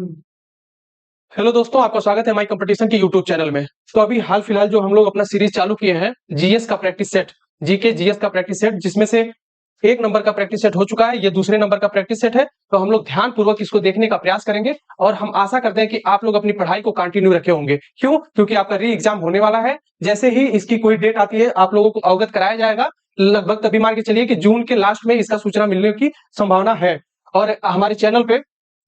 Hello दोस्तों, आपका स्वागत है माई कंपटीशन के यूट्यूब चैनल में। तो अभी हाल फिलहाल जो हम लोग अपना सीरीज चालू किए हैं जीएस का प्रैक्टिस सेट, जीके जीएस का प्रैक्टिस सेट, जिसमें से 1 नंबर का प्रैक्टिस सेट हो चुका है, ये दूसरे नंबर का प्रैक्टिस सेट है। तो हम लोग ध्यान पूर्वक इसको देखने का प्रयास करेंगे और हम आशा करते हैं कि आप लोग अपनी पढ़ाई को कंटिन्यू रखे होंगे। क्यों? क्योंकि आपका री एग्जाम होने वाला है। जैसे ही इसकी कोई डेट आती है आप लोगों को अवगत कराया जाएगा। लगभग तभी मान के चलिए कि जून के लास्ट में इसका सूचना मिलने की संभावना है। और हमारे चैनल पे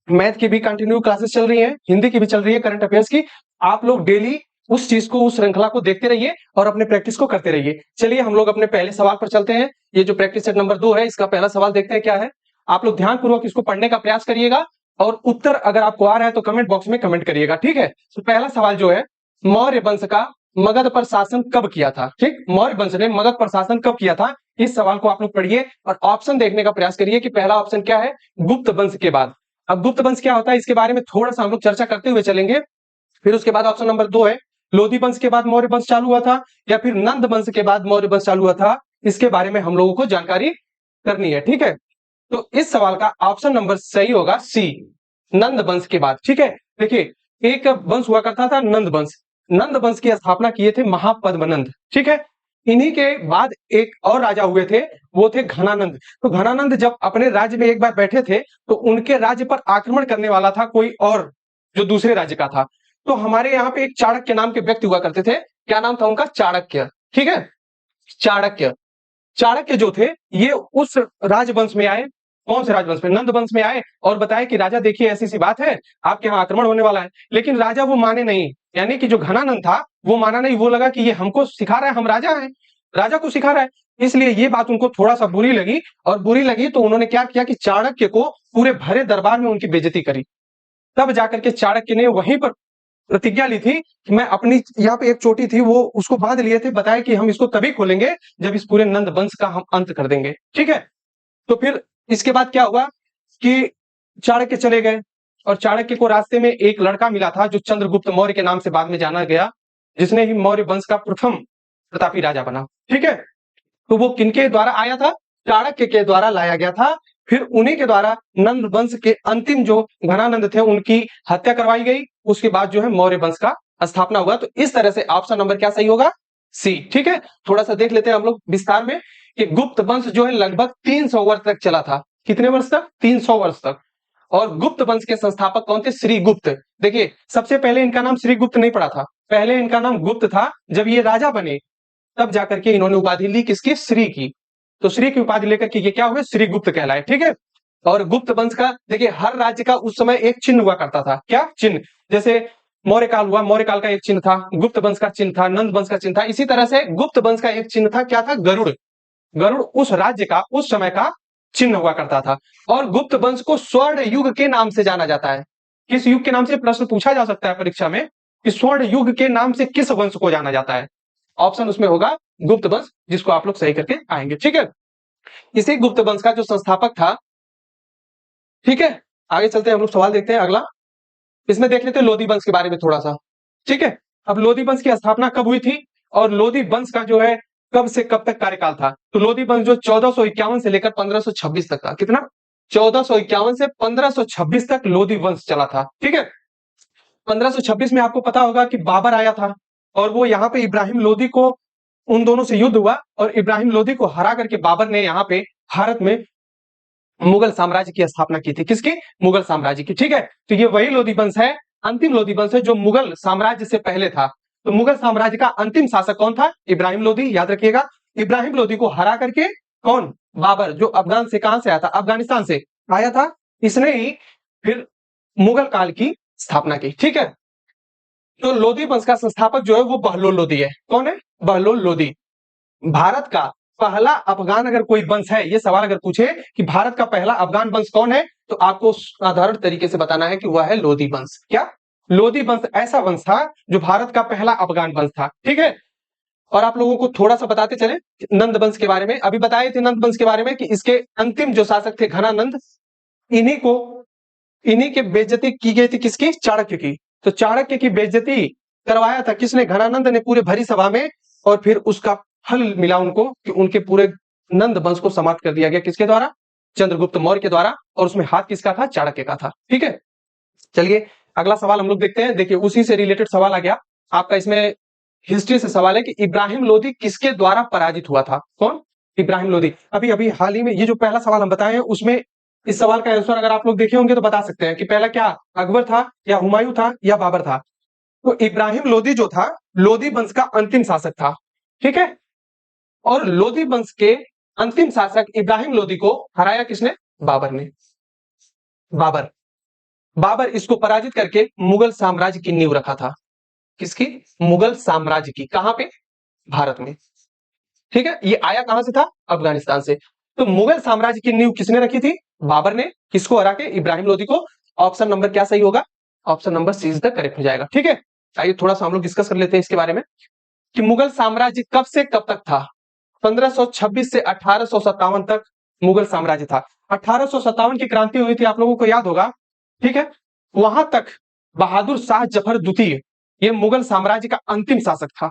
मैथ की भी कंटिन्यू क्लासेस चल रही हैं, हिंदी की भी चल रही है, करंट अफेयर्स की। आप लोग डेली उस चीज को, उस श्रृंखला को देखते रहिए और अपने प्रैक्टिस को करते रहिए। चलिए हम लोग अपने पहले सवाल पर चलते हैं। ये जो प्रैक्टिस सेट नंबर 2 है, इसका पहला सवाल देखते हैं क्या है। आप लोग ध्यान पूर्वक इसको पढ़ने का प्रयास करिएगा और उत्तर अगर आपको आ रहा है तो कमेंट बॉक्स में कमेंट करिएगा, ठीक है। तो पहला सवाल जो है, मौर्य वंश का मगध पर शासन कब किया था? ठीक, मौर्य वंश ने मगध पर शासन कब किया था, इस सवाल को आप लोग पढ़िए और ऑप्शन देखने का प्रयास करिए कि पहला ऑप्शन क्या है, गुप्त वंश के बाद। अब गुप्त वंश क्या होता है, इसके बारे में थोड़ा सा हम लोग चर्चा करते हुए चलेंगे। फिर उसके बाद ऑप्शन नंबर 2 है, लोधी वंश के बाद मौर्य वंश चालू हुआ था या फिर नंद वंश के बाद मौर्य वंश चालू हुआ था, इसके बारे में हम लोगों को जानकारी करनी है, ठीक है। तो इस सवाल का ऑप्शन नंबर सही होगा सी, नंद वंश के बाद, ठीक है। देखिए, एक वंश हुआ करता था नंद वंश। नंद वंश की स्थापना किए थे महापद्मनंद, ठीक है। इन्हीं के बाद एक और राजा हुए थे, वो थे घनानंद। तो घनानंद जब अपने राज्य में एक बार बैठे थे तो उनके राज्य पर आक्रमण करने वाला था कोई और, जो दूसरे राज्य का था। तो हमारे यहाँ पे एक चाणक्य नाम के व्यक्ति हुआ करते थे। क्या नाम था उनका? चाणक्य, ठीक है। चाणक्य, चाणक्य जो थे ये उस राजवंश में आए। कौन से राजवंश में? नंद वंश में आए और बताए कि राजा देखिए ऐसी सी बात है, आपके यहाँ आक्रमण होने वाला है। लेकिन राजा वो माने नहीं, यानी कि जो घनानंद था वो माना नहीं। वो लगा कि ये हमको सिखा रहा है, हम राजा हैं, राजा को सिखा रहा है। इसलिए ये बात उनको थोड़ा सा बुरी लगी, और बुरी लगी तो उन्होंने क्या किया कि चाणक्य को पूरे भरे दरबार में उनकी बेइज्जती करी। तब जाकर के चाणक्य ने वहीं पर प्रतिज्ञा ली थी कि मैं अपनी, यहाँ पे एक चोटी थी वो उसको बांध लिए थे, बताया कि हम इसको तभी खोलेंगे जब इस पूरे नंद वंश का हम अंत कर देंगे, ठीक है। तो फिर इसके बाद क्या हुआ कि चाणक्य चले गए और चाणक्य को रास्ते में एक लड़का मिला था जो चंद्रगुप्त मौर्य के नाम से बाद में जाना गया, जिसने ही मौर्य वंश का प्रथम प्रतापी राजा बना, ठीक है। तो वो किनके द्वारा आया था? चाणक्य के द्वारा लाया गया था। फिर उन्हीं के द्वारा नंद वंश के अंतिम जो घनानंद थे उनकी हत्या करवाई गई। उसके बाद जो है मौर्य वंश का स्थापना हुआ। तो इस तरह से ऑप्शन नंबर क्या सही होगा? सी, ठीक है। थोड़ा सा देख लेते हैं हम लोग विस्तार में कि गुप्त वंश जो है लगभग 300 वर्ष तक चला था। कितने वर्ष तक? 300 वर्ष तक। और गुप्त वंश के संस्थापक कौन थे? श्री गुप्त। देखिए, सबसे पहले इनका नाम श्री गुप्त नहीं पड़ा था, पहले इनका नाम गुप्त था। जब ये राजा बने तब जाकर के इन्होंने उपाधि ली, किसकी? श्री की। तो श्री की उपाधि लेकर के ये क्या हुए? श्री गुप्त कहलाए, ठीक है। और गुप्त वंश का देखिए, हर राज्य का उस समय एक चिन्ह हुआ करता था। क्या चिन्ह? जैसे मौर्य काल हुआ, मौर्य काल का एक चिन्ह था, गुप्त वंश का चिन्ह था, नंद वंश का चिन्ह था। इसी तरह से गुप्त वंश का एक चिन्ह था, क्या था? गरुड़। गरुड़ उस राज्य का, उस समय का चिन्ह हुआ करता था। और गुप्त वंश को स्वर्ण युग के नाम से जाना जाता है। किस युग के नाम से? प्रश्न पूछा जा सकता है परीक्षा में कि स्वर्ण युग के नाम से किस वंश को जाना जाता है। ऑप्शन उसमें होगा गुप्त वंश, जिसको आप लोग सही करके आएंगे, ठीक है। इसी गुप्त वंश का जो संस्थापक था, ठीक है। आगे चलते हैं, हम लोग सवाल देखते हैं अगला। इसमें देख लेते हैं लोधी वंश के बारे में थोड़ा सा, ठीक है। अब लोधी वंश की स्थापना कब हुई थी और लोधी वंश का जो है कब से कब तक कार्यकाल था? तो लोधी वंश जो 1451 से लेकर 1526 तक था। कितना? 1451 से 1526 तक लोधी वंश चला था, ठीक है। 1526 में आपको पता होगा कि बाबर आया था और वो यहाँ पे इब्राहिम लोधी को, उन दोनों से युद्ध हुआ और इब्राहिम लोधी को हरा करके बाबर ने यहाँ पे भारत में मुगल साम्राज्य की स्थापना की थी। किसकी? मुगल साम्राज्य की, ठीक है। तो ये वही लोधी वंश है, अंतिम लोधी वंश है जो मुगल साम्राज्य से पहले था। तो मुगल साम्राज्य का अंतिम शासक कौन था? इब्राहिम लोधी, याद रखिएगा। इब्राहिम लोधी को हरा करके कौन? बाबर, जो अफगान से, कहां से आया था? अफगानिस्तान से आया था। इसने ही फिर मुगल काल की स्थापना की, ठीक है। तो लोधी वंश का संस्थापक जो है वो बहलोल लोधी है। कौन है? बहलोल लोधी। भारत का पहला अफगान अगर कोई वंश है, ये सवाल अगर पूछे कि भारत का पहला अफगान वंश कौन है, तो आपको साधारण तरीके से बताना है कि वह है लोधी वंश। क्या? लोधी वंश ऐसा वंश था जो भारत का पहला अफगान वंश था, ठीक है। और आप लोगों को थोड़ा सा बताते चले नंद वंश के बारे में। अभी बताए थे नंद वंश के बारे में कि इसके अंतिम जो शासक थे घनानंद, इन्हीं को, इन्हीं की बेइज्जती की गई थी। किसकी? चाणक्य की। तो चाणक्य की बेइज्जती करवाया था किसने? घनानंद ने, पूरे भरी सभा में। और फिर उसका फल मिला उनको कि उनके पूरे नंद वंश को समाप्त कर दिया गया। किसके द्वारा? चंद्रगुप्त मौर्य के द्वारा। और उसमें हाथ किसका था? चाणक्य का था, ठीक है। चलिए अगला सवाल हम लोग देखते हैं। देखिए उसी से रिलेटेड सवाल आ गया आपका, इसमें हिस्ट्री से सवाल है कि इब्राहिम लोदी किसके द्वारा पराजित हुआ था? कौन? इब्राहिम लोदी। अभी अभी हाल ही में ये जो पहला सवाल हम बताए हैं उसमें इस सवाल का आंसर अगर आप लोग देखे होंगे तो बता सकते हैं कि पहला क्या अकबर था या हुमायूं था या बाबर था। तो इब्राहिम लोदी जो था लोदी वंश का अंतिम शासक था, ठीक है। और लोदी वंश के अंतिम शासक इब्राहिम लोदी को हराया किसने? बाबर ने। बाबर बाबर इसको पराजित करके मुगल साम्राज्य की नींव रखा था। किसकी? मुगल साम्राज्य की। कहां पे? भारत में, ठीक है। ये आया कहां से था? अफगानिस्तान से। तो मुगल साम्राज्य की नींव किसने रखी थी? बाबर ने। किसको हरा के? इब्राहिम लोदी को। ऑप्शन नंबर क्या सही होगा? Option number C is the correct हो जाएगा, ठीक है। आइए थोड़ा सा हम लोग डिस्कस कर लेते हैं इसके बारे में कि मुगल साम्राज्य कब से कब तक था। 1526 से 1857 तक मुगल साम्राज्य था। 1857 की क्रांति हुई थी, आप लोगों को याद होगा, ठीक है। वहां तक बहादुर शाह जफर द्वितीय ये मुगल साम्राज्य का अंतिम शासक था।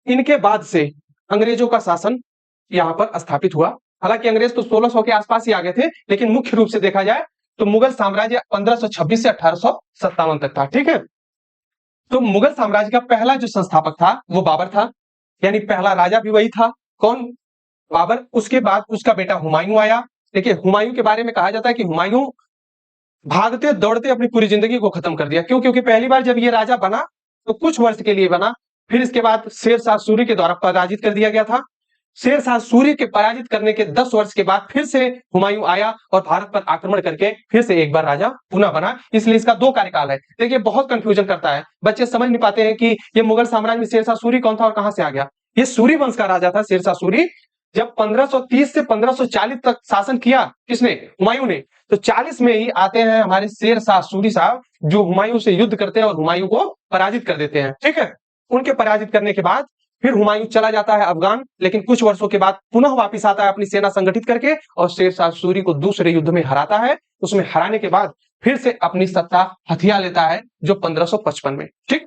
इनके बाद से अंग्रेजों का शासन यहां पर स्थापित हुआ। हालांकि अंग्रेज तो 1600 के आसपास ही आ गए थे, लेकिन मुख्य रूप से देखा जाए तो मुगल साम्राज्य 1526 से 1857 तक था, ठीक है। तो मुगल साम्राज्य का पहला जो संस्थापक था वो बाबर था, यानी पहला राजा भी वही था। कौन? बाबर। उसके बाद उसका बेटा हुमायूं आया। देखिए हुमायूं के बारे में कहा जाता है कि हुमायूं भागते दौड़ते अपनी पूरी जिंदगी को खत्म कर दिया। क्यों? क्योंकि पहली बार जब ये राजा बना तो कुछ वर्ष के लिए बना, फिर इसके बाद शेर शाह सूरी के द्वारा पराजित कर दिया गया था। शेर शाह सूरी के पराजित करने के 10 वर्ष के बाद फिर से हुमायूं आया और भारत पर आक्रमण करके फिर से एक बार राजा पुनः बना। इसलिए इसका 2 कार्यकाल है। देखिए बहुत कंफ्यूजन करता है, बच्चे समझ नहीं पाते हैं कि ये मुगल साम्राज्य में शेर शाह सूरी कौन था और कहां से आ गया। ये सूरी वंश का राजा था शेर शाह सूरी। जब 1530 से 1540 तक शासन किया किसने? हुमायूं ने। तो 40 में ही आते हैं हमारे शेर शाह सूरी साहब, जो हुमायूं से युद्ध करते हैं और हुमायूं को पराजित कर देते हैं, ठीक है। उनके पराजित करने के बाद फिर हुमायूं चला जाता है अफगान, लेकिन कुछ वर्षों के बाद पुनः वापिस आता है अपनी सेना संगठित करके और शेर शाह सूरी को दूसरे युद्ध में हराता है। उसमें हराने के बाद फिर से अपनी सत्ता हथिया लेता है जो 1555 में, ठीक।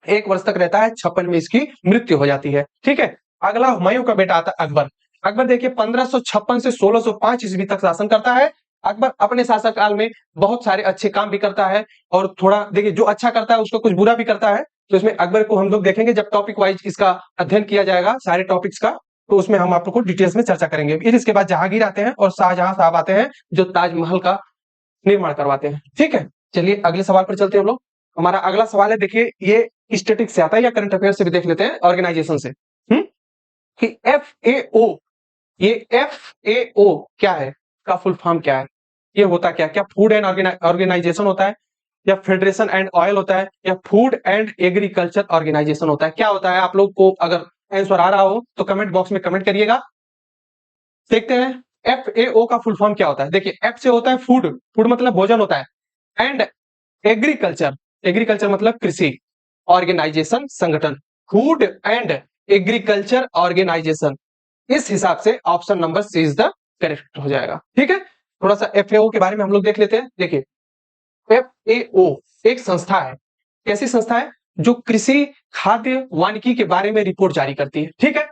1 वर्ष तक रहता है, 56 में इसकी मृत्यु हो जाती है, ठीक है। अगला हुमायूं का बेटा आता है अकबर। अकबर देखिए 1556 से 1605 ईस्वी तक शासन करता है। अकबर अपने शासनकाल में बहुत सारे अच्छे काम भी करता है और थोड़ा देखिए जो अच्छा करता है उसको कुछ बुरा भी करता है। तो इसमें अकबर को हम लोग देखेंगे जब टॉपिक वाइज इसका अध्ययन किया जाएगा सारे टॉपिक्स का, तो उसमें हम आप लोग को डिटेल्स में चर्चा करेंगे। फिर इसके बाद जहांगीर आते हैं और शाहजहां साहब आते हैं जो ताजमहल का निर्माण करवाते हैं, ठीक है। चलिए अगले सवाल पर चलते हैं हम लोग। हमारा अगला सवाल है, देखिए ये स्टैटिक से आता है या करंट अफेयर से भी देख लेते हैं, ऑर्गेनाइजेशन से। कि FAO, ये FAO क्या है, का फुल फॉर्म क्या है, ये होता क्या? क्या फूड एंड ऑर्गेनाइजेशन होता है, या फेडरेशन एंड ऑयल होता है, या फूड एंड एग्रीकल्चर ऑर्गेनाइजेशन होता है? क्या होता है? आप लोग को अगर आंसर आ रहा हो तो कमेंट बॉक्स में कमेंट करिएगा। देखते हैं FAO का फुल फॉर्म क्या होता है। देखिए F से होता है फूड, फूड मतलब भोजन होता है, एंड एग्रीकल्चर, एग्रीकल्चर मतलब कृषि, ऑर्गेनाइजेशन संगठन, फूड एंड एग्रीकल्चर ऑर्गेनाइजेशन। इस हिसाब से option number C is the correct हो जाएगा, ठीक है। थोड़ा सा FAO के बारे में हम लोग देख लेते हैं। देखिए FAO एक संस्था है, कैसी संस्था है? जो कृषि खाद्य वानिकी के बारे में रिपोर्ट जारी करती है, ठीक है।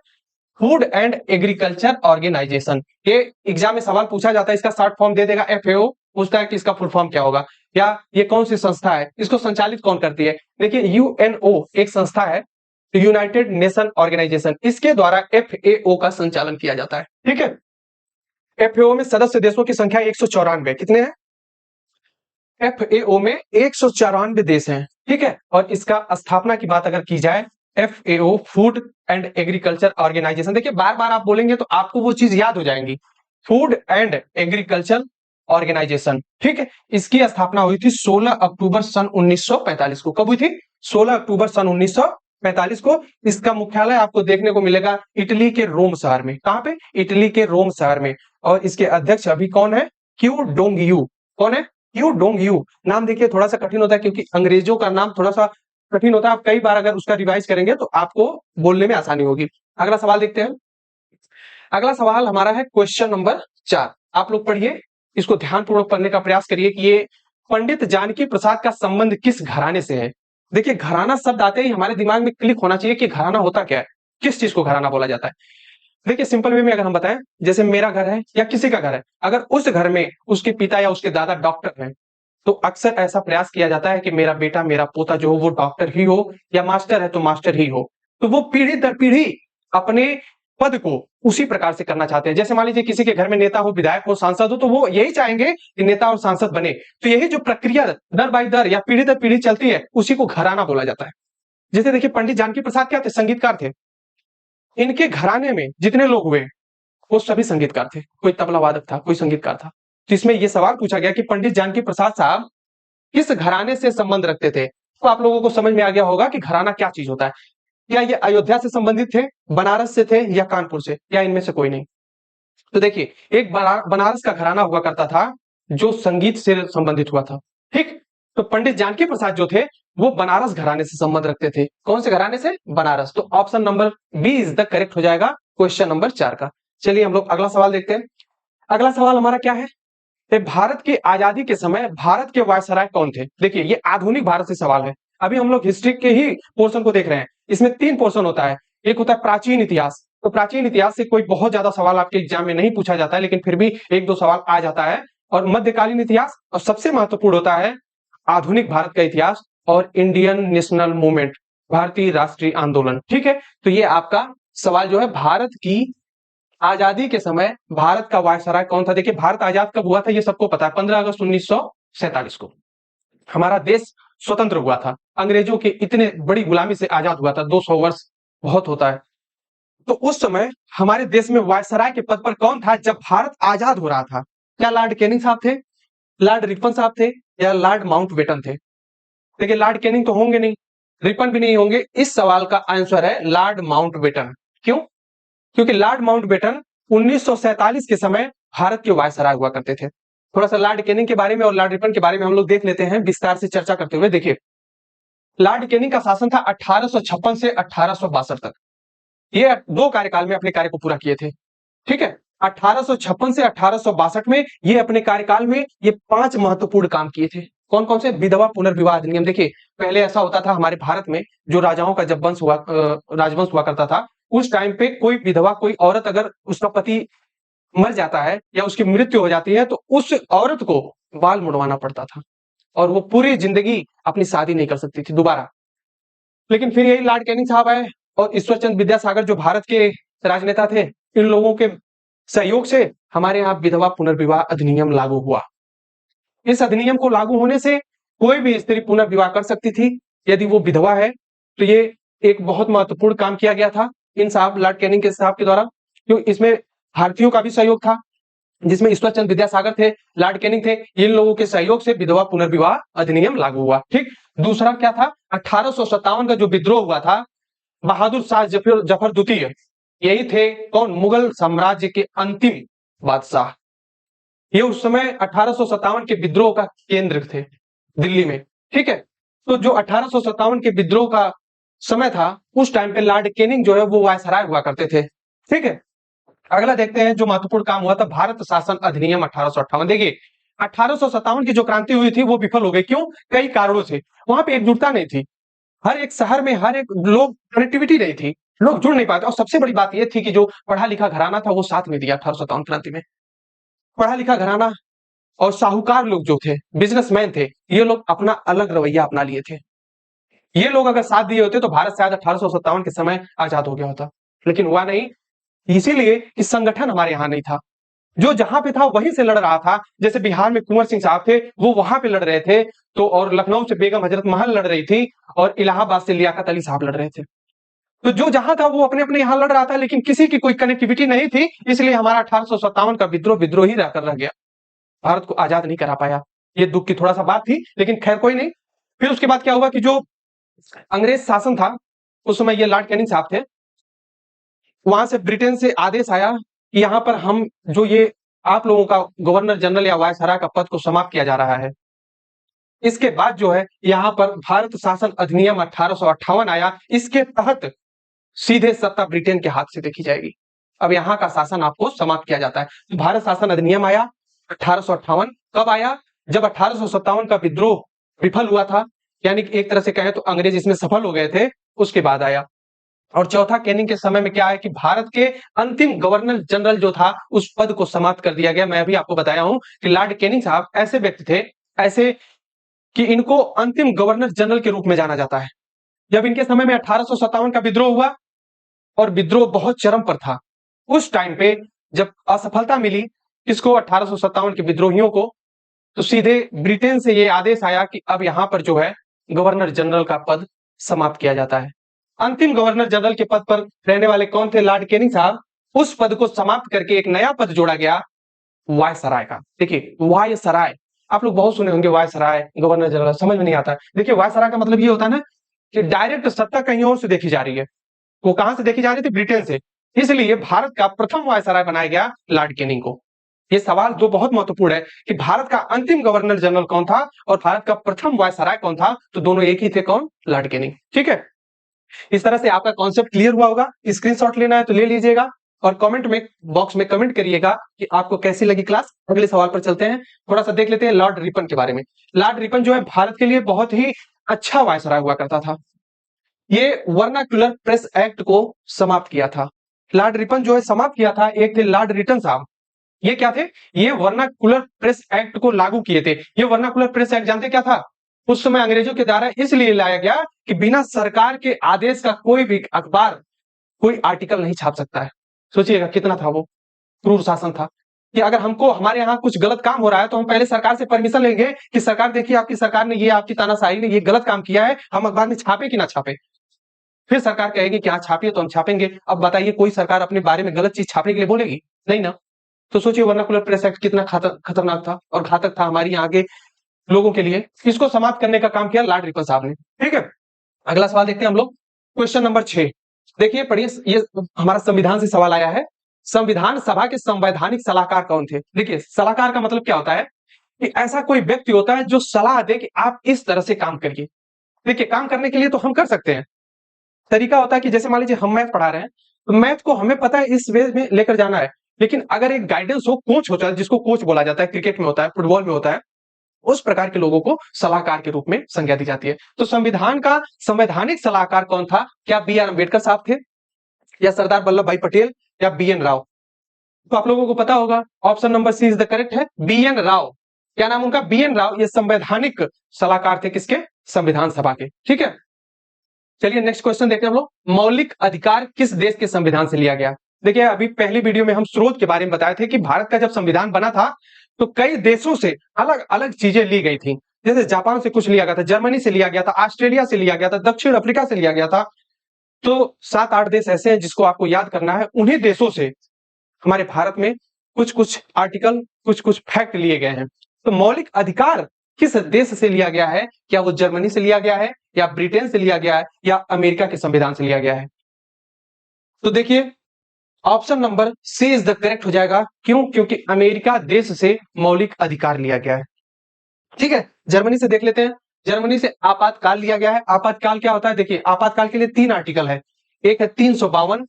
फूड एंड एग्रीकल्चर ऑर्गेनाइजेशन, ये एग्जाम में सवाल पूछा जाता है, इसका शॉर्ट फॉर्म दे देगा FAO, पूछता है कि इसका फुल फॉर्म क्या होगा, या ये कौन सी संस्था है, इसको संचालित कौन करती है। देखिए UNO एक संस्था है, यूनाइटेड नेशन ऑर्गेनाइजेशन, इसके द्वारा FAO का संचालन किया जाता है, ठीक है। FAO में सदस्य देशों की संख्या 194, कितने हैं? FAO में 194 देश हैं, ठीक है। और इसका स्थापना की बात अगर की जाए, FAO food and agriculture organization, देखिए बार बार आप बोलेंगे तो आपको वो चीज याद हो जाएंगी, फूड एंड एग्रीकल्चर ऑर्गेनाइजेशन, ठीक है। इसकी स्थापना हुई थी 16 अक्टूबर सन 1945 को। कब हुई थी? 16 अक्टूबर सन 1945 को। इसका मुख्यालय आपको देखने को मिलेगा इटली के रोम शहर में। कहां पे? इटली के रोम शहर में। और इसके अध्यक्ष अभी कौन है? Q Dong you. कौन है? Q Dong you. नाम देखिए थोड़ा सा कठिन होता है क्योंकि अंग्रेजों का नाम थोड़ा सा कठिन होता है, आप कई बार अगर उसका रिवाइज करेंगे तो आपको बोलने में आसानी होगी। अगला सवाल देखते हैं। अगला सवाल हमारा है क्वेश्चन नंबर 4। आप लोग पढ़िए, इसको ध्यानपूर्वक पढ़ने का प्रयास करिए कि ये पंडित जानकी प्रसाद का संबंध किस घराने से है। देखिए घराना शब्द आते ही हमारे दिमाग में क्लिक होना चाहिए कि घराना होता क्या है, किस चीज को घराना बोला जाता है। देखिए सिंपल वे में अगर हम बताएं, जैसे मेरा घर है या किसी का घर है, अगर उस घर में उसके पिता या उसके दादा डॉक्टर हैं तो अक्सर ऐसा प्रयास किया जाता है कि मेरा बेटा मेरा पोता जो हो वो डॉक्टर ही हो, या मास्टर है तो मास्टर ही हो। तो वो पीढ़ी दर पीढ़ी अपने पद को उसी प्रकार से करना चाहते हैं। जैसे मान लीजिए किसी के घर में नेता हो, विधायक हो, सांसद हो, तो वो यही चाहेंगे कि नेता और सांसद बने। तो यही जो प्रक्रिया दर बाई दर या पीढ़ी दर पीढ़ी चलती है, उसी को घराना बोला जाता है। जैसे देखिए पंडित जानकी प्रसाद क्या थे? संगीतकार थे। इनके घराने में जितने लोग हुए वो सभी संगीतकार थे। कोई तबला वादक था, कोई संगीतकार था। तो इसमें यह सवाल पूछा गया कि पंडित जानकी प्रसाद साहब किस घराने से संबंध रखते थे? तो आप लोगों को समझ में आ गया होगा कि घराना क्या चीज होता है। क्या ये अयोध्या से संबंधित थे, बनारस से थे, या कानपुर से, या इनमें से कोई नहीं? तो देखिए एक बनारस का घराना हुआ करता था जो संगीत से संबंधित हुआ था। ठीक, तो पंडित जानकी प्रसाद जो थे वो बनारस घराने से संबंध रखते थे। कौन से घराने से? बनारस। तो option number B is the correct हो जाएगा क्वेश्चन नंबर 4 का। चलिए हम लोग अगला सवाल देखते हैं। अगला सवाल हमारा क्या है? भारत की आजादी के समय भारत के वायसराय कौन थे? देखिए ये आधुनिक भारत से सवाल है। अभी हम लोग हिस्ट्री के ही पोर्शन को देख रहे हैं। इसमें 3 पोर्शन होता है। एक होता है प्राचीन इतिहास। तो प्राचीन इतिहास से कोई बहुत ज्यादा सवाल आपके एग्जाम में नहीं पूछा जाता है, लेकिन फिर भी 1-2 सवाल आ जाता है। और मध्यकालीन इतिहास, और सबसे महत्वपूर्ण होता है आधुनिक भारत का इतिहास और इंडियन नेशनल मूवमेंट, भारतीय राष्ट्रीय आंदोलन। ठीक है, तो ये आपका सवाल जो है भारत की आजादी के समय भारत का वायसराय कौन था? देखिए भारत आजाद कब हुआ था ये सबको पता है, 15 अगस्त 1947 को हमारा देश स्वतंत्र हुआ था। अंग्रेजों के इतने बड़ी गुलामी से आजाद हुआ था। 200 वर्ष बहुत होता है। तो उस समय हमारे देश में वायसराय के पद पर कौन था जब भारत आजाद हो रहा था? क्या लॉर्ड कैनिंग साहब थे, लॉर्ड रिपन साहब थे, या लॉर्ड माउंटबेटन थे? देखिए लॉर्ड कैनिंग तो होंगे नहीं, रिपन भी नहीं होंगे। इस सवाल का आंसर है लॉर्ड माउंटबेटन। क्यों? क्योंकि लॉर्ड माउंटबेटन 1947 के समय भारत के वायसराय हुआ करते थे। थोड़ा सा लॉर्ड कैनिंग के बारे में और लॉर्ड रिपन के बारे में हम लोग देख लेते हैं विस्तार से चर्चा करते हुए। देखिए लॉर्ड कैनिंग का शासन था 1856 से 1862 तक। ये 2 कार्यकाल में अपने कार्य को पूरा किए थे। ठीक है, 1856 से 1862 में ये अपने कार्यकाल में ये 5 महत्वपूर्ण काम किए थे। कौन कौन से? विधवा पुनर्विवाह अधिनियम। देखिए पहले ऐसा होता था हमारे भारत में, जो राजाओं का जब वंश हुआ, राजवंश हुआ करता था, उस टाइम पे कोई विधवा, कोई औरत अगर उसका पति मर जाता है या उसकी मृत्यु हो जाती है तो उस औरत को बाल मुड़वाना पड़ता था और वो पूरी जिंदगी अपनी शादी नहीं कर सकती थी दोबारा। लेकिन फिर यही लॉर्ड कैनिंग साहब आए और ईश्वरचंद विद्यासागर जो भारत के राजनेता थे, इन लोगों के सहयोग से हमारे यहाँ विधवा पुनर्विवाह अधिनियम लागू हुआ। इस अधिनियम को लागू होने से कोई भी स्त्री पुनर्विवाह कर सकती थी यदि वो विधवा है। तो ये एक बहुत महत्वपूर्ण काम किया गया था इन साहब लॉर्ड कैनिंग के साहब के द्वारा, क्योंकि इसमें भारतीयों का भी सहयोग था, जिसमें ईश्वरचंद विद्यासागर थे, लॉर्ड कैनिंग थे। इन लोगों के सहयोग से विधवा पुनर्विवाह अधिनियम लागू हुआ। ठीक, दूसरा क्या था? 1857 का जो विद्रोह हुआ था, बहादुर शाह जफर द्वितीय, यही थे कौन? मुगल साम्राज्य के अंतिम बादशाह। ये उस समय 1857 के विद्रोह का केंद्र थे दिल्ली में। ठीक है, तो जो 1857 के विद्रोह का समय था उस टाइम पे लॉर्ड कैनिंग जो है वो वायसराय हुआ करते थे। ठीक है, अगला देखते हैं जो महत्वपूर्ण काम हुआ था, भारत शासन अधिनियम 1858। देखिए 1857 की जो क्रांति हुई थी वो विफल हो गई। क्यों? कई कारणों से। वहां पे एकजुटता नहीं थी, हर एक शहर में हर एक लोग, कनेक्टिविटी नहीं थी, लोग जुड़ नहीं पाते। और सबसे बड़ी बात यह थी कि जो पढ़ा लिखा घराना था वो साथ में दिया 1857 क्रांति में। पढ़ा लिखा घराना और साहूकार लोग जो थे, बिजनेसमैन थे, ये लोग अपना अलग रवैया अपना लिए थे। ये लोग अगर साथ दिए होते तो भारत शायद 1857 के समय आजाद हो गया होता, लेकिन हुआ नहीं। इसीलिए कि संगठन हमारे यहां नहीं था। जो जहां पे था वहीं से लड़ रहा था। जैसे बिहार में कुंवर सिंह साहब थे, वो वहां पे लड़ रहे थे, तो और लखनऊ से बेगम हजरत महल लड़ रही थी, और इलाहाबाद से लियाकत अली साहब लड़ रहे थे। तो जो जहां था वो अपने अपने यहां लड़ रहा था, लेकिन किसी की कोई कनेक्टिविटी नहीं थी। इसलिए हमारा 1857 का विद्रोह विद्रोह ही रहकर रह गया, भारत को आजाद नहीं करा पाया। ये दुख की थोड़ा सा बात थी, लेकिन खैर कोई नहीं। फिर उसके बाद क्या हुआ कि जो अंग्रेज शासन था उस समय, ये लॉर्ड कैनिंग साहब थे, वहां से ब्रिटेन से आदेश आया कि यहां पर हम जो ये आप लोगों का गवर्नर जनरल या वायसराय का पद को समाप्त किया जा रहा है। इसके बाद जो है यहां पर भारत शासन अधिनियम 1858 आया। इसके तहत सीधे सत्ता ब्रिटेन के हाथ से देखी जाएगी। अब यहां का शासन आपको समाप्त किया जाता है। तो भारत शासन अधिनियम आया 1858। कब आया? जब 1857 का विद्रोह विफल हुआ था, यानी कि एक तरह से कहें तो अंग्रेज इसमें सफल हो गए थे, उसके बाद आया। और चौथा कैनिंग के समय में क्या है कि भारत के अंतिम गवर्नर जनरल जो था उस पद को समाप्त कर दिया गया। मैं अभी आपको बताया हूं कि लॉर्ड कैनिंग साहब ऐसे व्यक्ति थे, ऐसे कि इनको अंतिम गवर्नर जनरल के रूप में जाना जाता है। जब इनके समय में 1857 का विद्रोह हुआ और विद्रोह बहुत चरम पर था, उस टाइम पे जब असफलता मिली किसको, 1857 के विद्रोहियों को, तो सीधे ब्रिटेन से ये आदेश आया कि अब यहां पर जो है गवर्नर जनरल का पद समाप्त किया जाता है। अंतिम गवर्नर जनरल के पद पर रहने वाले कौन थे, लॉर्ड कैनिंग साहब। उस पद को समाप्त करके एक नया पद जोड़ा गया वायसराय का। देखिए वायसराय, आप लोग बहुत सुने होंगे वायसराय, गवर्नर जनरल, समझ में नहीं आता। देखिए वायसराय का मतलब ये होता है ना कि डायरेक्ट सत्ता कहीं और से देखी जा रही है। वो कहां से देखी जा रही थी, ब्रिटेन से, इसलिए भारत का प्रथम वायसराय बनाया गया लॉर्ड कैनिंग को। ये सवाल जो बहुत महत्वपूर्ण है कि भारत का अंतिम गवर्नर जनरल कौन था और भारत का प्रथम वायसराय कौन था, तो दोनों एक ही थे, कौन, लॉर्ड कैनिंग। ठीक है, इस तरह से आपका कॉन्सेप्ट क्लियर हुआ होगा। स्क्रीनशॉट लेना है तो ले लीजिएगा और कमेंट में बॉक्स में कमेंट करिएगा कि आपको कैसी लगी क्लास। अगले सवाल पर चलते हैं, थोड़ा सा देख लेते हैं लॉर्ड रिपन के बारे में। लॉर्ड रिपन जो है भारत के लिए बहुत ही अच्छा वायसराय हुआ करता था। ये वर्नाक्युलर प्रेस एक्ट को समाप्त किया था। लॉर्ड रिपन जो है समाप्त किया था, एक थे लॉर्ड रिटन साहब। ये क्या थे, ये वर्नाक्युलर प्रेस एक्ट को लागू किए थे। ये वर्नाक्युलर प्रेस एक्ट जानते क्या था, उस समय अंग्रेजों के द्वारा इसलिए लाया गया कि बिना सरकार के आदेश का कोई भी अखबार कोई आर्टिकल नहीं छाप सकता है। सोचिएगा कितना था वो क्रूर शासन था, कि अगर हमको हमारे यहाँ कुछ गलत काम हो रहा है तो हम पहले सरकार से परमिशन लेंगे कि सरकार देखिए आपकी सरकार ने ये, आपकी तानाशाही ने ये गलत काम किया है, हम अखबार में छापे कि ना छापे। फिर सरकार कहेगी कि हाँ छापिए तो हम छापेंगे। अब बताइए कोई सरकार अपने बारे में गलत चीज छापने के लिए बोलेगी, नहीं ना। तो सोचिए वर्नाकुलर प्रेस एक्ट कितना खतरनाक था और घातक था हमारी यहाँ के लोगों के लिए। इसको समाप्त करने का काम किया लॉर्ड रिपन साहब ने। ठीक है, अगला सवाल देखते हैं हम लोग, क्वेश्चन नंबर 6। देखिए पढ़िए, ये हमारा संविधान से सवाल आया है। संविधान सभा के संवैधानिक सलाहकार कौन थे। देखिए सलाहकार का मतलब क्या होता है कि ऐसा कोई व्यक्ति होता है जो सलाह दे कि आप इस तरह से काम करिए। देखिए काम करने के लिए तो हम कर सकते हैं, तरीका होता है कि जैसे मान लीजिए हम मैथ पढ़ा रहे हैं तो मैथ को हमें पता है इस वे में लेकर जाना है, लेकिन अगर एक गाइडेंस हो, कोच होता है जिसको कोच बोला जाता है, क्रिकेट में होता है, फुटबॉल में होता है, उस प्रकार के लोगों को सलाहकार के रूप में संज्ञा दी जाती है। तो संविधान का संवैधानिक सलाहकार कौन था, क्या बी आर अम्बेडकर साहब थे या सरदार वल्लभ भाई पटेल या बी एन राव। तो आप लोगों को पता होगा option number C is the correct है, बी एन राव। क्या नाम उनका, बी एन राव। ये संवैधानिक सलाहकार थे किसके, संविधान सभा के। ठीक है, चलिए नेक्स्ट क्वेश्चन देखते हैं हम लोग, मौलिक अधिकार किस देश के संविधान से लिया गया। देखिए अभी पहली वीडियो में हम स्रोत के बारे में बताए थे कि भारत का जब संविधान बना था तो कई देशों से अलग अलग चीजें ली गई थी। जैसे जापान से कुछ लिया गया था, जर्मनी से लिया गया था, ऑस्ट्रेलिया से लिया गया था, दक्षिण अफ्रीका से लिया गया था। तो 7-8 देश ऐसे हैं जिसको आपको याद करना है। उन्हीं देशों से हमारे भारत में कुछ कुछ आर्टिकल, कुछ कुछ फैक्ट लिए गए हैं। तो मौलिक अधिकार किस देश से लिया गया है, क्या वो जर्मनी से लिया गया है या ब्रिटेन से लिया गया है या अमेरिका के संविधान से लिया गया है। तो देखिए option number C is the correct हो जाएगा। क्यों, क्योंकि अमेरिका देश से मौलिक अधिकार लिया गया है। ठीक है, जर्मनी से देख लेते हैं। जर्मनी से आपातकाल लिया गया है। आपातकाल क्या होता है, देखिए आपातकाल के लिए 3 आर्टिकल है। एक है 352,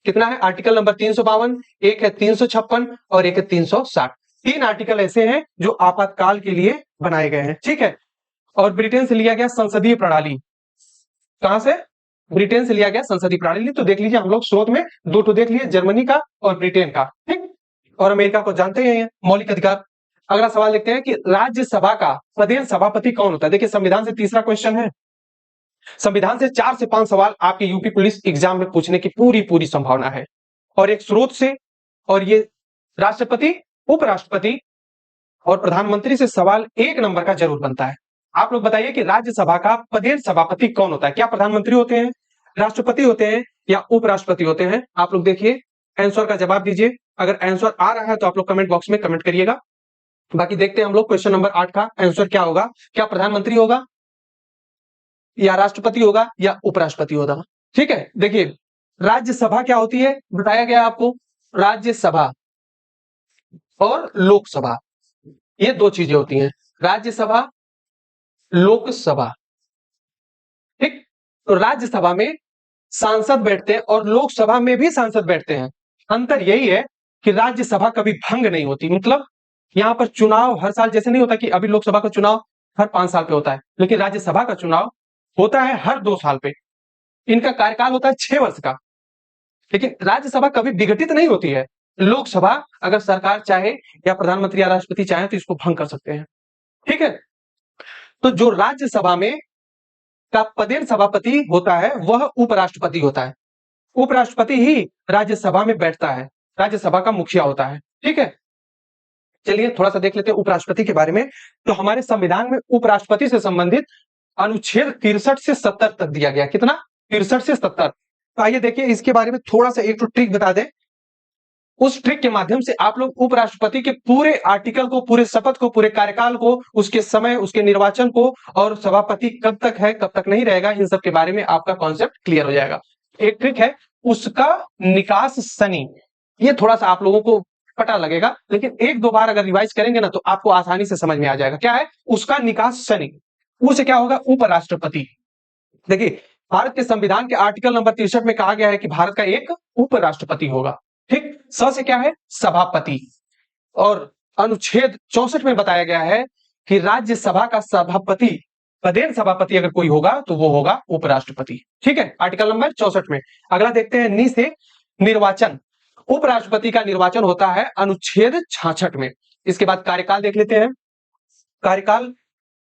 कितना है आर्टिकल नंबर 352, एक है 356 और एक है 360। 3 आर्टिकल ऐसे हैं जो आपातकाल के लिए बनाए गए हैं। ठीक है, और ब्रिटेन से लिया गया संसदीय प्रणाली। कहां से, ब्रिटेन से लिया गया संसदीय प्रणाली। तो देख लीजिए हम लोग स्रोत में 2 तो देख लिए, जर्मनी का और ब्रिटेन का। ठीक, और अमेरिका को जानते ही हैं मौलिक अधिकार। अगला सवाल देखते हैं कि राज्यसभा का पदेन सभापति कौन होता है। देखिए संविधान से तीसरा क्वेश्चन है। संविधान से 4 से 5 सवाल आपके यूपी पुलिस एग्जाम में पूछने की पूरी संभावना है, और एक स्रोत से, और ये राष्ट्रपति, उपराष्ट्रपति और प्रधानमंत्री से सवाल 1 नंबर का जरूर बनता है। आप लोग बताइए कि राज्यसभा का पदेन सभापति कौन होता है। क्या प्रधानमंत्री होते हैं, राष्ट्रपति होते हैं या उपराष्ट्रपति होते हैं। आप लोग देखिए आंसर का जवाब दीजिए। अगर आंसर आ रहा है तो आप लोग कमेंट बॉक्स में कमेंट करिएगा। बाकी देखते हैं हम लोग क्वेश्चन नंबर 8 का आंसर क्या होगा। क्या प्रधानमंत्री होगा या राष्ट्रपति होगा या उपराष्ट्रपति होगा। ठीक है, देखिए राज्यसभा क्या होती है, बताया गया आपको। राज्यसभा और लोकसभा ये 2 चीजें होती हैं, राज्यसभा, लोकसभा। ठीक, तो राज्यसभा में सांसद बैठते हैं और लोकसभा में भी सांसद बैठते हैं। अंतर यही है कि राज्यसभा कभी भंग नहीं होती। मतलब यहां पर चुनाव हर साल जैसे नहीं होता कि अभी लोकसभा का चुनाव हर 5 साल पे होता है, लेकिन राज्यसभा का चुनाव होता है हर 2 साल पे। इनका कार्यकाल होता है 6 वर्ष का। लेकिन राज्यसभा कभी विघटित नहीं होती है। लोकसभा अगर सरकार चाहे या प्रधानमंत्री या राष्ट्रपति चाहे तो इसको भंग कर सकते हैं। ठीक है, तो जो राज्यसभा में का पदेन सभापति होता है वह उपराष्ट्रपति होता है। उपराष्ट्रपति ही राज्यसभा में बैठता है, राज्यसभा का मुखिया होता है। ठीक है, चलिए थोड़ा सा देख लेते हैं उपराष्ट्रपति के बारे में। तो हमारे संविधान में उपराष्ट्रपति से संबंधित अनुच्छेद 63 से 70 तक दिया गया। कितना? 63 से 70। तो आइए देखिए इसके बारे में थोड़ा सा एक तो ट्रिक बता दें। उस ट्रिक के माध्यम से आप लोग उपराष्ट्रपति के पूरे आर्टिकल को, पूरे शपथ को, पूरे कार्यकाल को, उसके समय, उसके निर्वाचन को और सभापति कब तक है कब तक नहीं रहेगा, इन सब के बारे में आपका कॉन्सेप्ट क्लियर हो जाएगा। एक ट्रिक है उसका निकास शनि, ये थोड़ा सा आप लोगों को पता लगेगा, लेकिन एक दो बार अगर रिवाइज करेंगे ना तो आपको आसानी से समझ में आ जाएगा। क्या है उसका निकास शनि? उसे क्या होगा? उपराष्ट्रपति। देखिए भारत के संविधान के आर्टिकल नंबर 63 में कहा गया है कि भारत का एक उपराष्ट्रपति होगा। ठीक, स से क्या है? सभापति। और अनुच्छेद 64 में बताया गया है कि राज्यसभा का सभापति, पदेन सभापति अगर कोई होगा तो वो होगा उपराष्ट्रपति। ठीक है, आर्टिकल नंबर 64 में। अगला देखते हैं नी से निर्वाचन। उपराष्ट्रपति का निर्वाचन होता है अनुच्छेद 66 में। इसके बाद कार्यकाल देख लेते हैं। कार्यकाल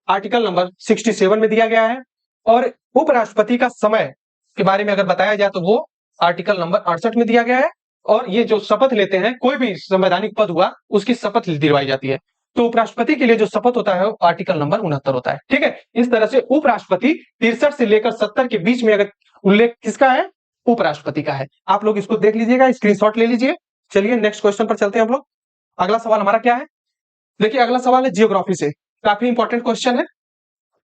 आर्टिकल नंबर 67 में दिया गया है। और उपराष्ट्रपति का समय के बारे में अगर बताया जाए तो वो आर्टिकल नंबर 68 में दिया गया है। और ये जो शपथ लेते हैं, कोई भी संवैधानिक पद हुआ उसकी शपथ दिलवाई जाती है। तो उपराष्ट्रपति के लिए जो शपथ होता है वो आर्टिकल नंबर 69 होता है। ठीक है, इस तरह से उपराष्ट्रपति 63 से लेकर 70 के बीच में अगर उल्लेख किसका है? उपराष्ट्रपति का है। आप लोग इसको देख लीजिएगा, स्क्रीनशॉट ले लीजिए। चलिए नेक्स्ट क्वेश्चन पर चलते हैं हम लोग। अगला सवाल हमारा क्या है? देखिए अगला सवाल है जियोग्राफी से, काफी इंपॉर्टेंट क्वेश्चन है,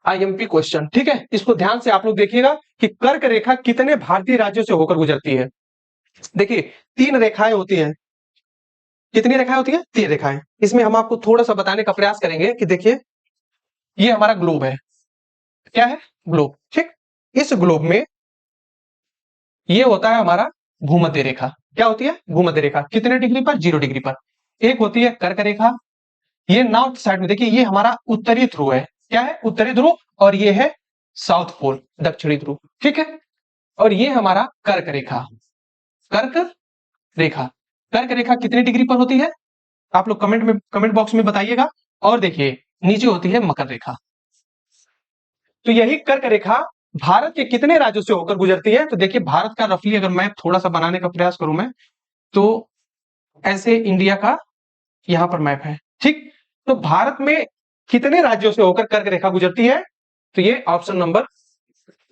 आईएमपी क्वेश्चन। ठीक है, इसको ध्यान से आप लोग देखिएगा कि कर्क रेखा कितने भारतीय राज्यों से होकर गुजरती है। देखिए 3 रेखाएं होती हैं। कितनी रेखाएं होती हैं? 3 रेखाएं। इसमें हम आपको थोड़ा सा बताने का प्रयास करेंगे कि देखिए ये हमारा ग्लोब है। क्या है? ग्लोब। ठीक, इस ग्लोब में ये होता है हमारा भूमध्य रेखा। क्या होती है? भूमध्य रेखा। कितने डिग्री पर? 0 डिग्री पर। एक होती है कर्क रेखा, ये नॉर्थ साइड में। देखिए ये हमारा उत्तरी ध्रुव है। क्या है? उत्तरी ध्रुव। और ये है साउथ पोल, दक्षिणी ध्रुव। ठीक है, और ये हमारा कर्क रेखा। कर्क रेखा, कर्क रेखा कितनी डिग्री पर होती है? आप लोग कमेंट बॉक्स में बताइएगा। और देखिए नीचे होती है मकर रेखा। तो यही कर्क रेखा भारत के कितने राज्यों से होकर गुजरती है? तो देखिए भारत का रफली अगर मैप थोड़ा सा बनाने का प्रयास करूं मैं, तो ऐसे इंडिया का यहां पर मैप है। ठीक, तो भारत में कितने राज्यों से होकर कर्क रेखा गुजरती है? तो ये ऑप्शन नंबर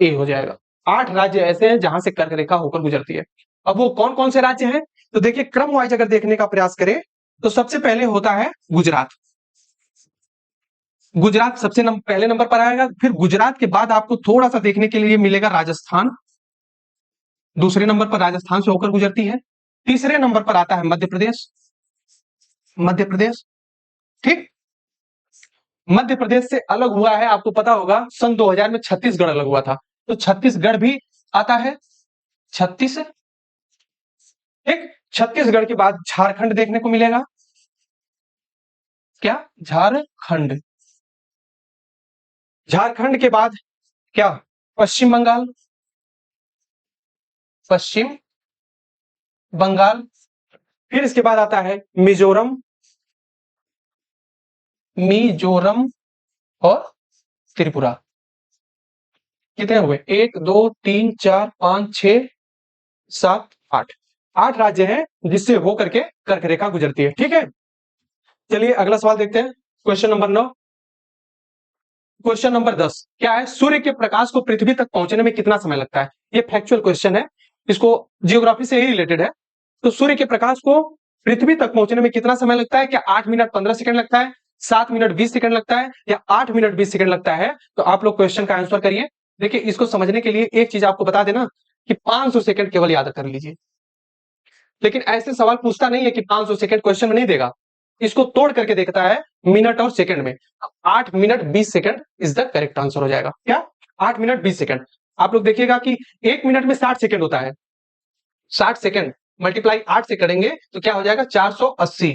ए हो जाएगा। 8 राज्य ऐसे हैं जहां से कर्क रेखा होकर गुजरती है। अब वो कौन कौन से राज्य हैं? तो देखिए क्रम वाइज अगर देखने का प्रयास करें तो सबसे पहले होता है गुजरात। गुजरात सबसे पहले नंबर पर आएगा। फिर गुजरात के बाद आपको थोड़ा सा देखने के लिए मिलेगा राजस्थान। दूसरे नंबर पर राजस्थान से होकर गुजरती है। तीसरे नंबर पर आता है मध्य प्रदेश। मध्य प्रदेश। ठीक, मध्य प्रदेश से अलग हुआ है, आपको पता होगा सन 2000 में छत्तीसगढ़ अलग हुआ था, तो छत्तीसगढ़ भी आता है। 36। ठीक, छत्तीसगढ़ के बाद झारखंड देखने को मिलेगा। क्या? झारखंड। झारखंड के बाद क्या? पश्चिम बंगाल। पश्चिम बंगाल। फिर इसके बाद आता है मिजोरम। मिजोरम और त्रिपुरा। कितने हुए? 1 2 3 4 5 6 7 8। 8 राज्य हैं जिससे होकर के कर्क रेखा गुजरती है। ठीक है, चलिए अगला सवाल देखते हैं। Question number 9। क्वेश्चन नंबर 10 क्या है? सूर्य के प्रकाश को पृथ्वी तक पहुंचने में कितना समय लगता है? ये फैक्चुअल क्वेश्चन है, इसको जियोग्राफी से ही रिलेटेड है। तो सूर्य के प्रकाश को पृथ्वी तक पहुंचने में कितना समय लगता है? क्या 8 मिनट 15 सेकंड लगता है, 7 मिनट 20 सेकंड लगता है, या 8 मिनट 20 सेकंड लगता है? तो आप लोग क्वेश्चन का आंसर करिए। देखिए इसको समझने के लिए एक चीज आपको बता देना कि 500 सेकंड केवल याद कर लीजिए। लेकिन ऐसे सवाल पूछता नहीं है कि 500 सेकंड क्वेश्चन में नहीं देगा, इसको तोड़ करके देखता है मिनट और सेकंड में। 8 minute 20 second is the correct answer हो जाएगा। क्या? 8 मिनट 20 सेकंड। आप लोग देखिएगा कि 1 मिनट में 60 सेकंड होता है। 60 सेकंड मल्टीप्लाई 8 से करेंगे तो क्या हो जाएगा? 480।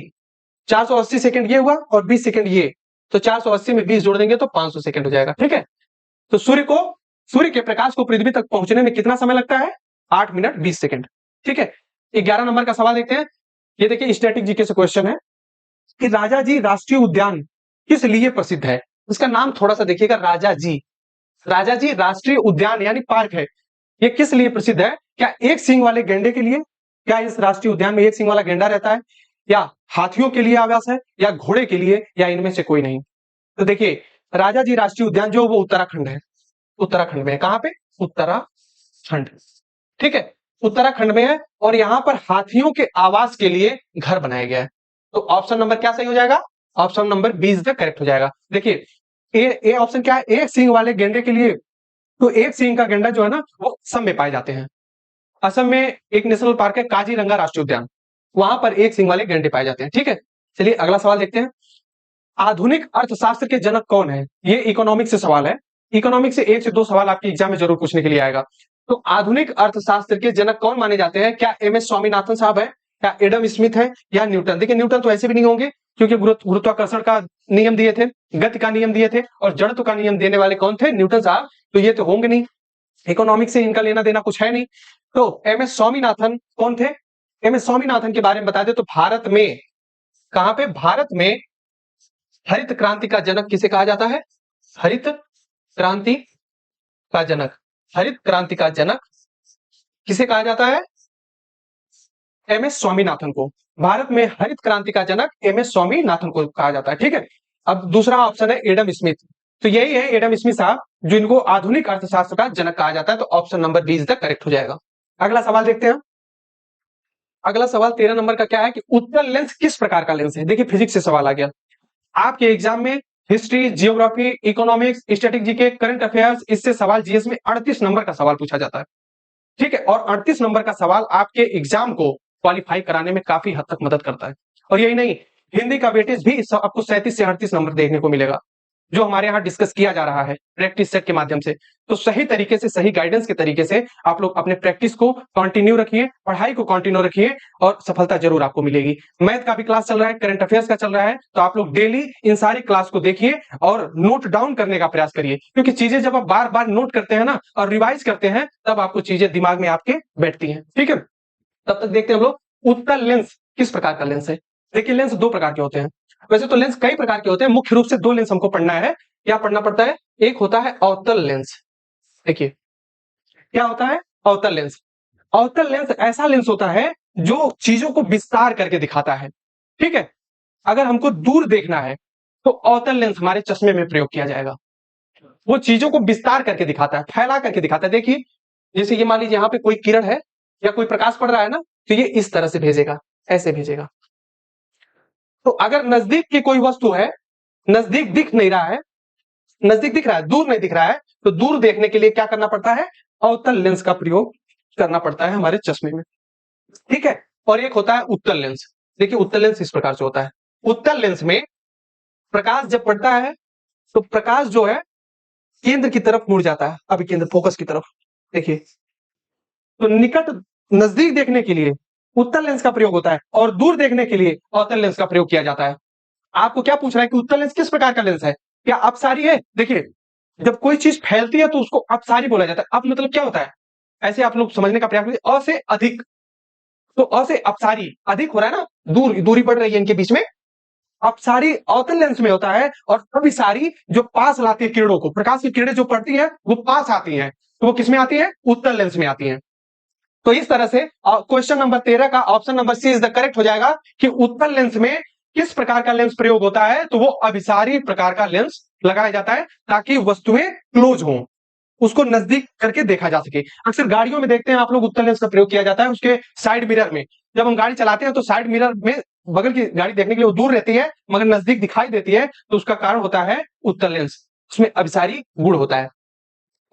480 सेकंड ये हुआ और 20 सेकंड ये, तो 480 में 20 जोड़ देंगे तो 500 सेकंड हो जाएगा। ठीक है, तो सूर्य के प्रकाश को पृथ्वी तक पहुंचने में कितना समय लगता है? 8 मिनट 20 सेकंड। ठीक है, 11 नंबर का सवाल देखते हैं। ये देखिए स्टैटिक जीके से क्वेश्चन है कि राजाजी राष्ट्रीय उद्यान किस लिए प्रसिद्ध है? उसका नाम थोड़ा सा देखिएगा, राजा जी। राजा जी राष्ट्रीय उद्यान यानी पार्क है। ये किस लिए प्रसिद्ध है? क्या एक सींग वाले गैंडे के लिए? क्या इस राष्ट्रीय उद्यान में एक सींग वाला गैंडा रहता है? या हाथियों के लिए आवास है, या घोड़े के लिए, या इनमें से कोई नहीं? तो देखिए, राजा जी राष्ट्रीय उद्यान जो वो उत्तराखंड है, उत्तराखंड में है। कहां पे? उत्तराखंड। ठीक है, उत्तराखंड में है, और यहां पर हाथियों के आवास के लिए घर बनाया गया है। तो ऑप्शन नंबर क्या सही हो जाएगा? Option number B is the correct हो जाएगा। देखिए, ए ऑप्शन क्या है? एक सींग वाले गेंडे के लिए। तो एक सींग का गेंडा जो है ना, वो असम में पाए जाते हैं। असम में एक नेशनल पार्क है काजीरंगा राष्ट्रीय उद्यान, वहां पर एक सींग वाले गेंडे पाए जाते हैं। ठीक है, चलिए अगला सवाल देखते हैं। आधुनिक अर्थशास्त्र के जनक कौन है? ये इकोनॉमिक्स से सवाल है। इकोनॉमिक्स से एक से दो सवाल आपके एग्जाम में जरूर पूछने के लिए आएगा। तो आधुनिक अर्थशास्त्र के जनक कौन माने जाते हैं? क्या एम एस स्वामीनाथन साहब है, क्या एडम स्मिथ है, या न्यूटन? देखिए, न्यूटन तो ऐसे भी नहीं होंगे, क्योंकि गुरुत्वाकर्षण का नियम दिए थे, गति का नियम दिए थे, और जड़त्व का नियम देने वाले कौन थे? न्यूटन साहब। तो ये तो होंगे नहीं, इकोनॉमिक्स से इनका लेना देना कुछ है नहीं। तो एम एस स्वामीनाथन कौन थे? एम एस स्वामीनाथन के बारे में बता दे तो भारत में, कहां पे? भारत में हरित क्रांति का जनक किसे कहा जाता है? हरित क्रांति का जनक, हरित क्रांति का जनक किसे कहा जाता है? एम एस स्वामीनाथन को। भारत में हरित क्रांति का जनक एम एस स्वामीनाथन को कहा जाता है। ठीक है, अब दूसरा ऑप्शन है एडम स्मिथ। तो यही है एडम स्मिथ साहब, जो इनको आधुनिक अर्थशास्त्र का जनक कहा जाता है। तो option number B is the correct हो जाएगा। अगला सवाल देखते हैं। अगला सवाल 13 नंबर का क्या है कि उत्तल लेंस किस प्रकार का लेंस है? देखिए, फिजिक्स से सवाल आ गया आपके एग्जाम में। History, geography, economics, static GK, current affairs, इससे सवाल जीएस में 38 नंबर का सवाल पूछा जाता है। ठीक है, और 38 नंबर का सवाल आपके एग्जाम को क्वालिफाई कराने में काफी हद तक मदद करता है। और यही नहीं, हिंदी का वेटेज भी आपको 37 से 38 नंबर देखने को मिलेगा, जो हमारे यहाँ डिस्कस किया जा रहा है प्रैक्टिस सेट के माध्यम से। तो सही तरीके से, सही गाइडेंस के तरीके से आप लोग अपने प्रैक्टिस को कंटिन्यू रखिए, पढ़ाई को कंटिन्यू रखिए, और सफलता जरूर आपको मिलेगी। मैथ का भी क्लास चल रहा है, करंट अफेयर्स का चल रहा है, तो आप लोग डेली इन सारी क्लास को देखिए और नोट डाउन करने का प्रयास करिए, क्योंकि चीजें जब आप बार बार नोट करते हैं ना और रिवाइज करते हैं, तब आपको चीजें दिमाग में आपके बैठती हैं। ठीक है, तब तक देखते हैं हम लोग उत्तल लेंस किस प्रकार का लेंस है। देखिए, लेंस दो प्रकार के होते हैं। वैसे तो लेंस कई प्रकार के होते हैं, मुख्य रूप से दो लेंस हमको पढ़ना है। क्या पढ़ना पड़ता है? एक होता है अवतल लेंस। देखिए, क्या होता है? अवतल लेंस। अवतल लेंस ऐसा लेंस होता है जो चीजों को विस्तार करके दिखाता है। ठीक है, अगर हमको दूर देखना है तो अवतल लेंस हमारे चश्मे में प्रयोग किया जाएगा। वो चीजों को विस्तार करके दिखाता है, फैला करके दिखाता है। देखिए, जैसे ये मान लीजिए यहाँ पे कोई किरण है या कोई प्रकाश पड़ रहा है ना, तो ये इस तरह से भेजेगा, ऐसे भेजेगा। तो अगर नजदीक की कोई वस्तु है, नजदीक दिख नहीं रहा है, नजदीक दिख रहा है, दूर नहीं दिख रहा है, तो दूर देखने के लिए क्या करना पड़ता है? अवतल लेंस का प्रयोग करना पड़ता है हमारे चश्मे में। ठीक है, और एक होता है उत्तल लेंस। देखिए, उत्तल लेंस इस प्रकार से होता है। उत्तल लेंस में प्रकाश जब पड़ता है तो प्रकाश जो है केंद्र की तरफ मुड़ जाता है, अभी केंद्र, फोकस की तरफ। देखिए, तो निकट, नजदीक देखने के लिए उत्तल लेंस का प्रयोग होता है, और दूर देखने के लिए अवतल लेंस का प्रयोग किया जाता है। आपको क्या पूछ रहा है कि उत्तल लेंस किस प्रकार का लेंस है? क्या अपसारी है? देखिए, जब कोई चीज फैलती है तो उसको अपसारी बोला जाता है। अब मतलब क्या होता है, ऐसे आप लोग समझने का प्रयास करिए। अ से अधिक, तो अ से अपसारी, अधिक हो रहा है ना, दूरी बढ़ रही है इनके बीच में। अपसारी अवतल लेंस में होता है, और अभिसारी जो पास लाती है किरणों को, प्रकाश की किरणें जो पड़ती है वो पास आती हैं, तो वो किसमें आती है? उत्तल लेंस में आती हैं। तो इस तरह से क्वेश्चन नंबर 13 का option number C is the correct हो जाएगा कि उत्तल लेंस में किस प्रकार का लेंस प्रयोग होता है? तो वो अभिसारी प्रकार का लेंस लगाया जाता है, ताकि वस्तुएं क्लोज हों, उसको नजदीक करके देखा जा सके। अक्सर गाड़ियों में देखते हैं आप लोग, उत्तल लेंस का प्रयोग किया जाता है उसके साइड मिरर में। जब हम गाड़ी चलाते हैं तो साइड मिरर में बगल की गाड़ी देखने के लिए वो दूर रहती है, मगर नजदीक दिखाई देती है, तो उसका कारण होता है उत्तल लेंस, उसमें अभिसारी गुण होता है।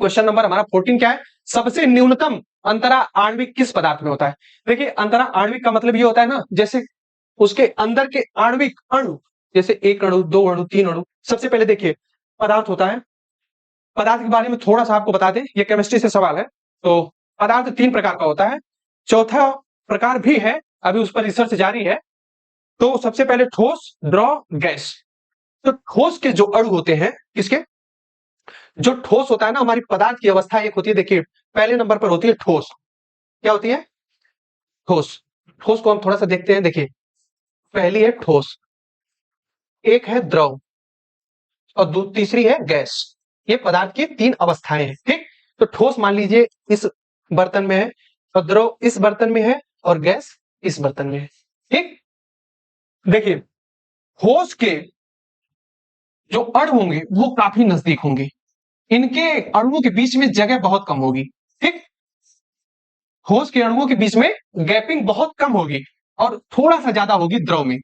क्वेश्चन नंबर हमारा 14 क्या है? सबसे न्यूनतम अंतरा आणविक किस पदार्थ में होता है? देखिए, अंतरा आणविक का मतलब ये होता है ना, जैसे उसके अंदर के आणविक अणु, जैसे एक अणु, दो अणु, तीन अणु। सबसे पहले देखिए, पदार्थ होता है। पदार्थ के बारे में थोड़ा सा आपको बता दें, ये केमिस्ट्री से सवाल है। तो पदार्थ तीन प्रकार का होता है, चौथा प्रकार भी है, अभी उस पर रिसर्च जारी है। तो सबसे पहले ठोस, द्रव, गैस। तो ठोस के जो अणु होते हैं, किसके? जो ठोस होता है ना, हमारी पदार्थ की अवस्था एक होती है। देखिए, पहले नंबर पर होती है ठोस। क्या होती है? ठोस। ठोस को हम थोड़ा सा देखते हैं। देखिए, पहली है ठोस, एक है द्रव, और तीसरी है गैस। ये पदार्थ की 3 अवस्थाएं हैं। ठीक, तो ठोस मान लीजिए इस बर्तन में है, और द्रव इस बर्तन में है, और गैस इस बर्तन में है। ठीक, देखिए ठोस के जो अणु होंगे वो काफी नजदीक होंगे, इनके अणुओं के बीच में जगह बहुत कम होगी। ठीक, ठोस के अणुओं के बीच में गैपिंग बहुत कम होगी और थोड़ा सा ज्यादा होगी द्रव में।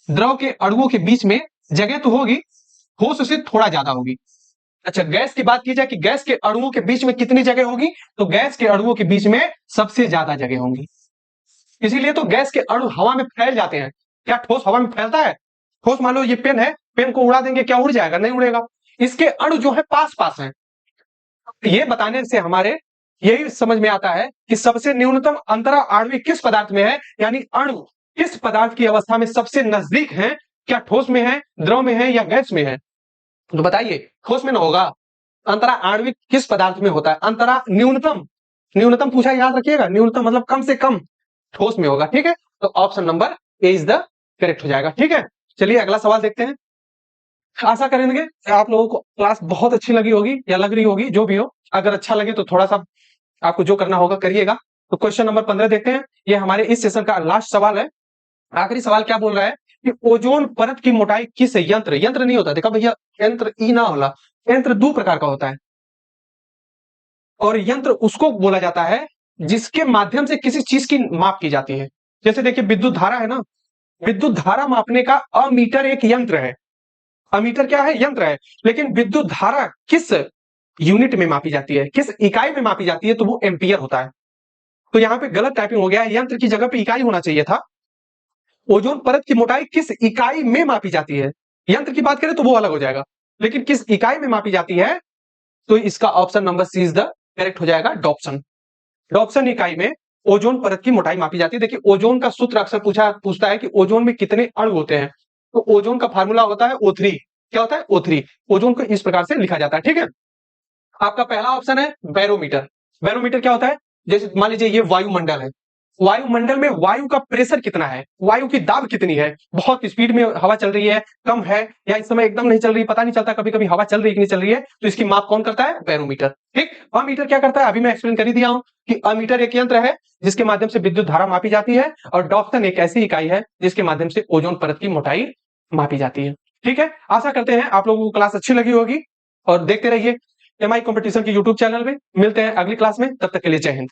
द्रव के अणुओं के बीच में जगह तो होगी, ठोस से थोड़ा ज्यादा होगी। अच्छा, गैस की बात की जाए कि गैस के अणुओं के बीच में कितनी जगह होगी, तो गैस के अणुओं के बीच में सबसे ज्यादा जगह होंगी। इसीलिए तो गैस के अणु हवा में फैल जाते हैं। क्या ठोस हवा में फैलता है? ठोस मान लो ये पेन है, पेन को उड़ा देंगे, क्या उड़ जाएगा? नहीं उड़ेगा। इसके अणु जो है पास पास हैं। ये बताने से हमारे यही समझ में आता है कि सबसे न्यूनतम अंतरा आणविक किस पदार्थ में है, यानी अणु किस पदार्थ की अवस्था में सबसे नजदीक है। क्या ठोस में है, द्रव में है, या गैस में है? तो बताइए, ठोस में ना होगा। अंतरा आणविक किस पदार्थ में होता है? अंतरा न्यूनतम, न्यूनतम पूछा, याद रखिएगा, न्यूनतम मतलब कम से कम, ठोस में होगा। ठीक है, तो option number A is the correct हो जाएगा। ठीक है, चलिए अगला सवाल देखते हैं। आशा करेंगे आप लोगों को क्लास बहुत अच्छी लगी होगी या लग रही होगी, जो भी हो। अगर अच्छा लगे तो थोड़ा सा आपको जो करना होगा करिएगा। तो क्वेश्चन नंबर 15 देखते हैं। ये हमारे इस सेशन का लास्ट सवाल है। आखिरी सवाल क्या बोल रहा है कि ओजोन परत की मोटाई किस यंत्र, यंत्र नहीं होता, देखा भैया, यंत्र ई ना होला, यंत्र 2 प्रकार का होता है। और यंत्र उसको बोला जाता है जिसके माध्यम से किसी चीज की माप की जाती है। जैसे देखिए विद्युत धारा है ना, विद्युत धारा मापने का अमीटर एक यंत्र है। अमीटर क्या है? यंत्र है। लेकिन विद्युत धारा किस यूनिट में मापी जाती है, किस इकाई में मापी जाती है, तो वो एम्पियर होता है। तो यहां पे गलत टाइपिंग हो गया है, यंत्र की जगह पे इकाई होना चाहिए था। ओजोन परत की मोटाई किस इकाई में मापी जाती है, यंत्र की बात करें तो वो अलग हो जाएगा, लेकिन किस इकाई में मापी जाती है, तो इसका option number C is the correct हो जाएगा, डॉप्सन। डॉप्सन इकाई में ओजोन परत की मोटाई मापी जाती है। देखिए ओजोन का सूत्र अक्सर पूछता है कि ओजोन में कितने अणु होते हैं, तो ओजोन का फार्मूला होता है O3। क्या होता है? O3। ओजोन को इस प्रकार से लिखा जाता है। ठीक है, आपका पहला ऑप्शन है बैरोमीटर। बैरोमीटर क्या होता है? जैसे मान लीजिए ये वायुमंडल है, वायुमंडल में वायु का प्रेशर कितना है, वायु की दाब कितनी है, बहुत स्पीड में हवा चल रही है, कम है, या इस समय एकदम नहीं चल रही, पता नहीं चलता, कभी कभी हवा चल रही है कि नहीं चल रही है, तो इसकी माप कौन करता है? बैरोमीटर। ठीक, अमीटर क्या करता है? अभी मैं एक्सप्लेन कर ही दिया हूं कि अमीटर एक यंत्र है जिसके माध्यम से विद्युत धारा मापी जाती है, और डॉप्सन एक ऐसी इकाई है जिसके माध्यम से ओजोन परत की मोटाई मापी जाती है। ठीक है, आशा करते हैं आप लोगों को क्लास अच्छी लगी होगी, और देखते रहिए MI कंपटीशन के यूट्यूब चैनल में। मिलते हैं अगली क्लास में, तब तक के लिए जय हिंद।